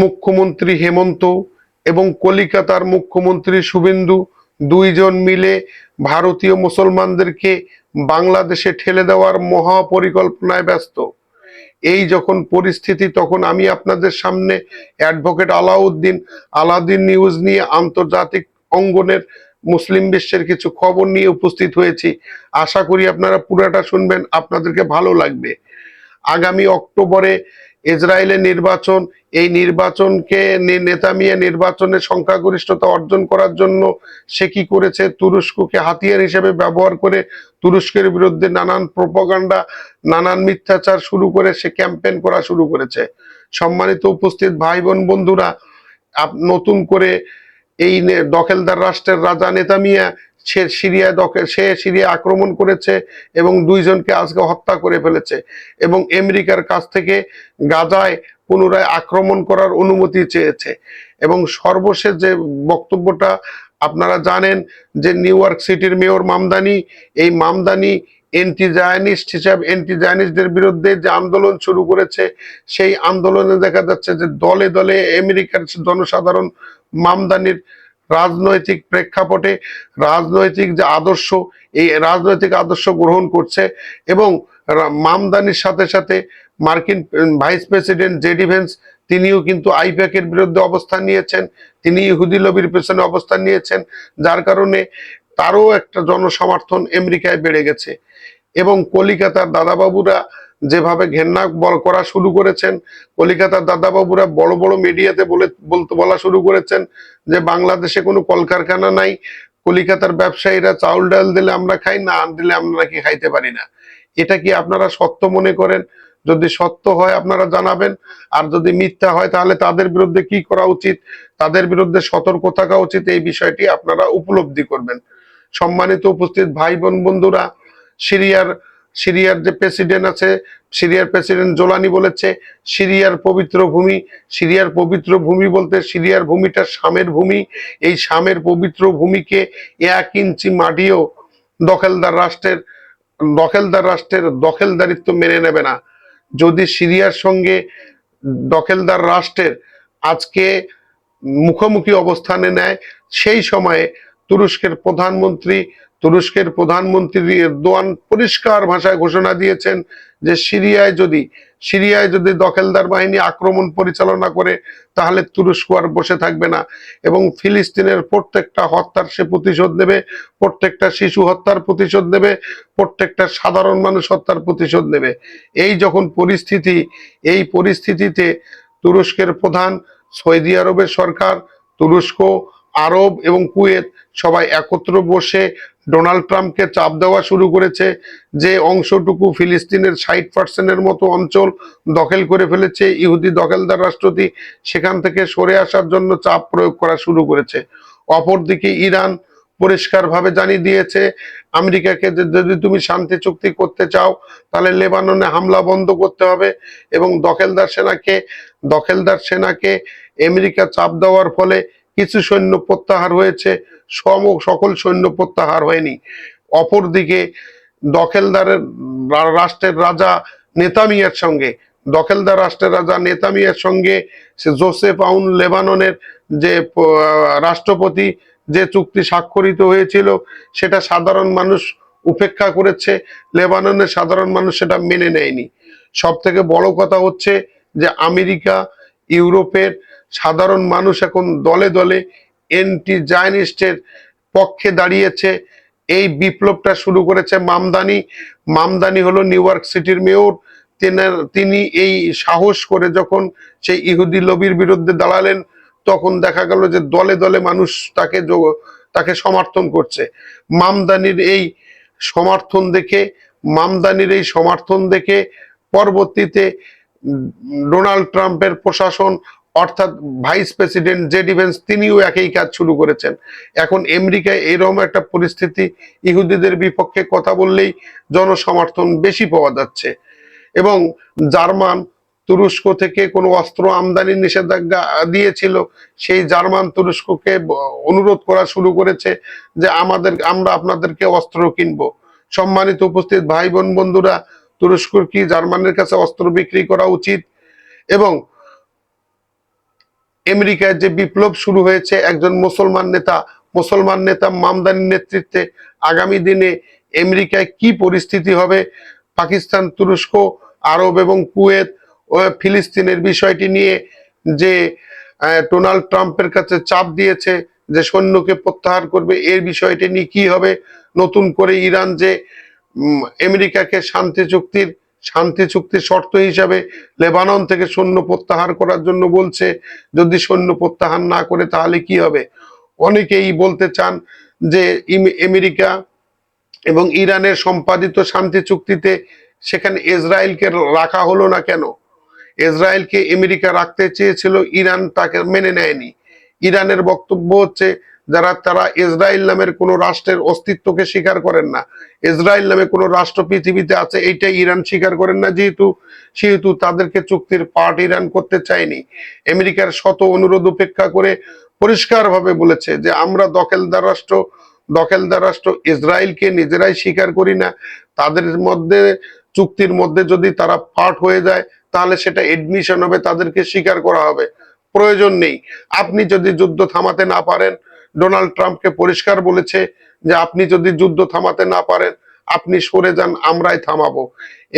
মুখ্যমন্ত্রী হেমন্ত এবং কলিকাতার মুখ্যমন্ত্রী শুভেন্দু দুইজন মিলে ভারতীয় মুসলমানদেরকে বাংলাদেশে ঠেলে দেওয়ার মহা পরিকল্পনায় ব্যস্ত। এই যখন পরিস্থিতি, তখন আমি আপনাদের সামনে অ্যাডভোকেট আলাউদ্দিন নিউজ নিয়ে আন্তর্জাতিক অঙ্গনের মুসলিম বিশ্বের কিছু খবর নিয়ে উপস্থিত হয়েছি। আশা করি আপনারা পুরাটা শুনবেন, আপনাদেরকে ভালো লাগবে। আগামী অক্টোবরে ইসরায়েলের নির্বাচন, এই নির্বাচনকে নেতানিয়াহু নির্বাচনে সংখ্যাগরিষ্ঠতা অর্জন করার জন্য সে কি করেছে, তুরস্ককে হাতিয়ার হিসেবে ব্যবহার করে তুরস্কের বিরুদ্ধে নানান প্রোপাগান্ডা, নানান মিথ্যাচার শুরু করে সে ক্যাম্পেইন করা শুরু করেছে। সম্মানিত উপস্থিত ভাই বোন বন্ধুরা, নতুন করে এই দখলদার রাষ্ট্রের রাজা নেতানিয়াহু সে সিরিয়া আক্রমণ করেছে এবং দুইজনকে আজকে হত্যা করে ফেলেছে এবং আমেরিকার কাছ থেকে গাজায় পুনরায় আক্রমণ করার অনুমতি চেয়েছে। এবং সর্বশেষ যে বক্তব্যটা আপনারা জানেন যে নিউ ইয়র্ক সিটির মেয়র মামদানি এন্টি জায়নিস্টদের বিরুদ্ধে যে আন্দোলন শুরু করেছে, সেই আন্দোলনে দেখা যাচ্ছে যে দলে দলে আমেরিকার জনসাধারণ মামদানির রাজনৈতিক প্রেক্ষাপটে রাজনৈতিক যে আদর্শ, এই রাজনৈতিক আদর্শ গ্রহণ করছে। এবং মামদানির সাথে সাথে মার্কিন ভাইস প্রেসিডেন্ট জেডি ভেন্স, তিনিও কিন্তু আইপ্যাকের বিরুদ্ধে অবস্থান নিয়েছেন, তিনি ইহুদি লবির পেছনে অবস্থান নিয়েছেন, যার কারণে তারও একটা জনসমর্থন আমেরিকায় বেড়ে গেছে। এবং কলিকাতার দাদাবাবুরা যেভাবে ঘেন্না করা শুরু করেছেন, কলিকাতার দাদাবাবুরা বড় বড় মিডিয়াতে বলা শুরু করেছেন যে বাংলাদেশে কোনো কলকারখানা নাই, কলিকাতার ব্যবসায়ীরা চাউল ডাল দিলে আমরা খাই, না দিলে আমরা নাকি খাইতে পারি না। এটা কি আপনারা সত্য মনে করেন? যদি সত্য হয় আপনারা জানাবেন, আর যদি মিথ্যা হয় তাহলে তাদের বিরুদ্ধে কি করা উচিত, তাদের বিরুদ্ধে সতর্ক থাকা উচিত, এই বিষয়টি আপনারা উপলব্ধি করবেন। সম্মানিত উপস্থিত ভাই বোন বন্ধুরা, সিরিয়ার যে প্রেসিডেন্ট আছে, সিরিয়ার প্রেসিডেন্ট জোলানি বলেছে সিরিয়ার পবিত্র ভূমি বলতে সিরিয়ার ভূমিটা শামের ভূমি, এই শামের পবিত্র ভূমিকে 1 ইঞ্চি মাটিও দখলদার রাষ্ট্রের দখলদারিত্ব মেনে নেবে না। যদি সিরিয়ার সঙ্গে দখলদার রাষ্ট্রের আজকে মুখোমুখি অবস্থানে নেয়, সেই সময়ে তুরস্কের প্রধানমন্ত্রী এরদোয়ান পরিষ্কার ভাষায় ঘোষণা দিয়েছেন যে সিরিয়ায় যদি দখলদার বাহিনী আক্রমণ পরিচালনা করে তাহলে তুরস্ক আর বসে থাকবে না এবং ফিলিস্তিনের প্রত্যেকটা হত্যার সে প্রতিশোধ নেবে, প্রত্যেকটা শিশু হত্যার প্রতিশোধ নেবে, প্রত্যেকটা সাধারণ মানুষ হত্যার প্রতিশোধ নেবে। এই যখন পরিস্থিতি, এই পরিস্থিতিতে তুরস্কের প্রধান, সৌদি আরবের সরকার, তুরস্ক, আরব এবং কুয়েত সবাই একত্র বসে ডোনাল্ড ট্রাম্পকে চাপ দেওয়া শুরু করেছে যে অংশটুকু ফিলিস্তিনের 60% মতো অঞ্চল দখল করে ফেলেছে ইহুদি দখলদার রাষ্ট্রটি, সেখান থেকে সরে আসার জন্য চাপ প্রয়োগ করা শুরু করেছে। অপরদিকে ইরান পরিষ্কারভাবে জানিয়ে দিয়েছে আমেরিকাকে যে যদি তুমি শান্তি চুক্তি করতে চাও তাহলে লেবাননে হামলা বন্ধ করতে হবে এবং দখলদার সেনাকে আমেরিকা চাপ দেওয়ার ফলে কিছু সৈন্য প্রত্যাহার হয়েছে, সকল সৈন্য প্রত্যাহার হয়নি। অপরদিকে দখলদার রাষ্ট্রের রাজা নেতানিয়াহুর সঙ্গে জোসেফ আউন লেবাননের যে রাষ্ট্রপতি যে চুক্তি স্বাক্ষরিত হয়েছিল সেটা সাধারণ মানুষ উপেক্ষা করেছে, লেবাননের সাধারণ মানুষ সেটা মেনে নেয়নি। সব থেকে বড় কথা হচ্ছে যে আমেরিকা, ইউরোপের সাধারণ মানুষ এখন দলে দলে এন্টি জায়নিস্টের পক্ষে দাঁড়িয়েছে। এই বিপ্লবটা শুরু করেছে মামদানি হলো নিউ ইয়র্ক সিটির মেয়র। তিনি এই সাহস করে যখন সেই ইহুদি লবির বিরুদ্ধে দাঁড়ালেন, তখন দেখা গেল যে দলে দলে মানুষ তাকে সমর্থন করছে। মামদানির এই সমর্থন দেখে পরবর্তীতে ডোনাল্ড ট্রাম্পের প্রশাসন অর্থাৎ ভাইস প্রেসিডেন্ট জেডি ভেন্স তিনিও একই কাজ শুরু করেছেন। এখন আমেরিকায় এরকম একটা পরিস্থিতি, ইহুদিদের বিপক্ষে কথা বললেই জনসমর্থন বেশি পাওয়া যাচ্ছে এবং জার্মান তুরস্ক থেকে কোনো অস্ত্র আমদানি নিষেধাজ্ঞা দিয়েছিল, সেই জার্মান তুরস্ককে অনুরোধ করা শুরু করেছে যে আমরা আপনাদেরকে অস্ত্র কিনবো। সম্মানিত উপস্থিত ভাই বোন বন্ধুরা, তুরস্কর কি জার্মানের কাছে অস্ত্র বিক্রি করা উচিত? এবং আমেরিকায় যে বিপ্লব শুরু হয়েছে একজন মুসলমান নেতা মামদানির নেতৃত্বে, আগামী দিনে আমেরিকায় কি পরিস্থিতি হবে, পাকিস্তান, তুরস্ক, আরব এবং কুয়েত ও ফিলিস্তিনের বিষয়টি নিয়ে যে ডোনাল্ড ট্রাম্পের কাছে চাপ দিয়েছে যে সৈন্যকে প্রত্যাহার করবে, এর বিষয়টি নিয়ে কি হবে, নতুন করে ইরান যে আমেরিকাকে শান্তি চুক্তির শর্ত হিসাবে লেবানন থেকে সৈন্য প্রত্যাহার করার জন্য বলছে, যদি সৈন্য প্রত্যাহার না করে তাহলে কি হবে। অনেকেই বলতে চান যে আমেরিকা এবং ইরানের সম্পাদিত শান্তি চুক্তিতে সেখানে ইসরায়েলকে রাখা হলো না কেন। ইসরায়েলকে আমেরিকা রাখতে চেয়েছিল, ইরান তাকে মেনে নেয়নি। ইরানের বক্তব্য হচ্ছে তারা ইসরায়েল নামের কোন রাষ্ট্রের অস্তিত্বকে স্বীকার করেন না, ইসরায়েল নামে কোন রাষ্ট্র পৃথিবীতে আছে এইটা ইরান স্বীকার করেন না, সেহেতু তাদেরকে চুক্তির পার্ট ইরান করতে চায়নি। আমেরিকার শত অনুরোধ উপেক্ষা করে পরিষ্কারভাবে বলেছে যে আমরা দখলদার রাষ্ট্র ইসরায়েলকে নিজেরাই স্বীকার করি না, তাদের মধ্যে চুক্তির মধ্যে যদি তারা পার্ট হয়ে যায় তাহলে সেটা এডমিশন হবে, তাদেরকে স্বীকার করা হবে, প্রয়োজন নেই। আপনি যদি যুদ্ধ থামাতে না পারেন, ডোনাল্ড ট্রাম্পকে পরিষ্কার বলেছে যে আপনি যদি যুদ্ধ থামাতে না পারেন আপনি সরে যান, আমরাই থামাবো।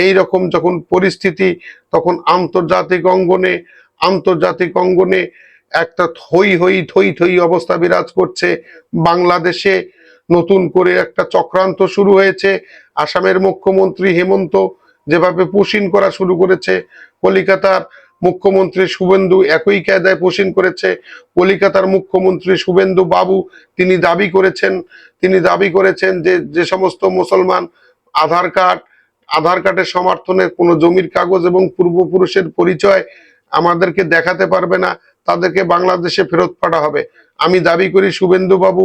এই রকম যখন পরিস্থিতি, তখন আন্তর্জাতিক অঙ্গনে একটা থই অবস্থা বিরাজ করছে। বাংলাদেশে নতুন করে একটা চক্রান্ত শুরু হয়েছে। আসামের মুখ্যমন্ত্রী হেমন্ত যেভাবে পুশিন করা শুরু করেছে, কলিকাতার মুখ্যমন্ত্রী শুভেন্দু একই কায়দায় পুশিন করেছে। কলিকাতার মুখ্যমন্ত্রী শুভেন্দু বাবু তিনি দাবি করেছেন যে যে সমস্ত মুসলমান আধার কার্ডের সমর্থনে কোনো জমির কাগজ এবং পূর্বপুরুষের পরিচয় আমাদেরকে দেখাতে পারবে না, তাদেরকে বাংলাদেশে ফেরত পাঠা হবে। আমি দাবি করি শুভেন্দু বাবু,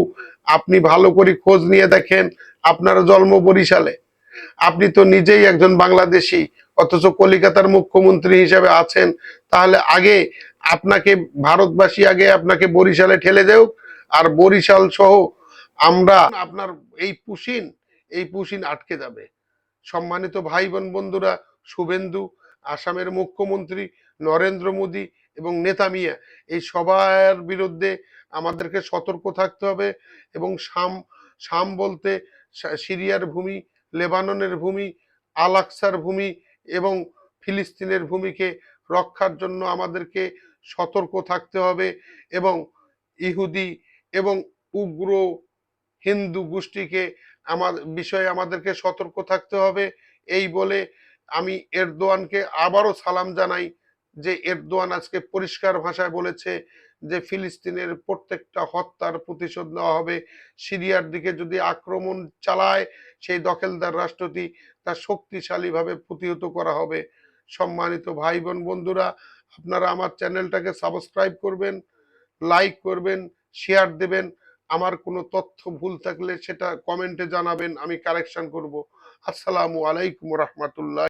আপনি ভালো করে খোঁজ নিয়ে দেখেন, আপনার জন্ম বরিশালে, আপনি তো নিজেই একজন বাংলাদেশী, অথচ কলিকাতার মুখ্যমন্ত্রী হিসেবে আছেন। তাহলে ভারতবাসী আগে আপনাকে বরিশালে ঠেলে দেও, আর বরিশাল সহ আমরা আপনার এই পুশিন আটকে যাবে। সম্মানিত ভাই বোন বন্ধুরা, শুভেন্দু, আসামের মুখ্যমন্ত্রী নরেন্দ্র মোদী এবং নেতা মিয়া, এই সবার বিরুদ্ধে আমাদেরকে সতর্ক থাকতে হবে। এবং শাম বলতে সিরিয়ার ভূমি, লেবাননের ভূমি, আল আকসার ভূমি এবং ফিলিস্তিনের ভূমিকে রক্ষার জন্য আমাদেরকে সতর্ক থাকতে হবে এবং ইহুদি এবং উগ্র হিন্দু গোষ্ঠীকে বিষয়ে আমাদেরকে সতর্ক থাকতে হবে। এই বলে আমি এরদোয়ানকে আবারও সালাম জানাই যে এরদোয়ান আজকে পরিষ্কার ভাষায় বলেছে যে ফিলিস্তিনের প্রত্যেকটা হত্যার প্রতিশোধ নেওয়া হবে। সিরিয়ার দিকে যদি আক্রমণ চালায় সেই দখলদার রাষ্ট্রটি তা শক্তিশালীভাবে প্রতিহত করা হবে। সম্মানিত ভাই বোন বন্ধুরা, আপনারা আমার চ্যানেলটাকে সাবস্ক্রাইব করবেন, লাইক করবেন, শেয়ার দেবেন। আমার কোনো তথ্য ভুল থাকলে সেটা কমেন্টে জানাবেন, আমি কারেকশন করব। আসসালামু আলাইকুম রহমতুল্লাহ।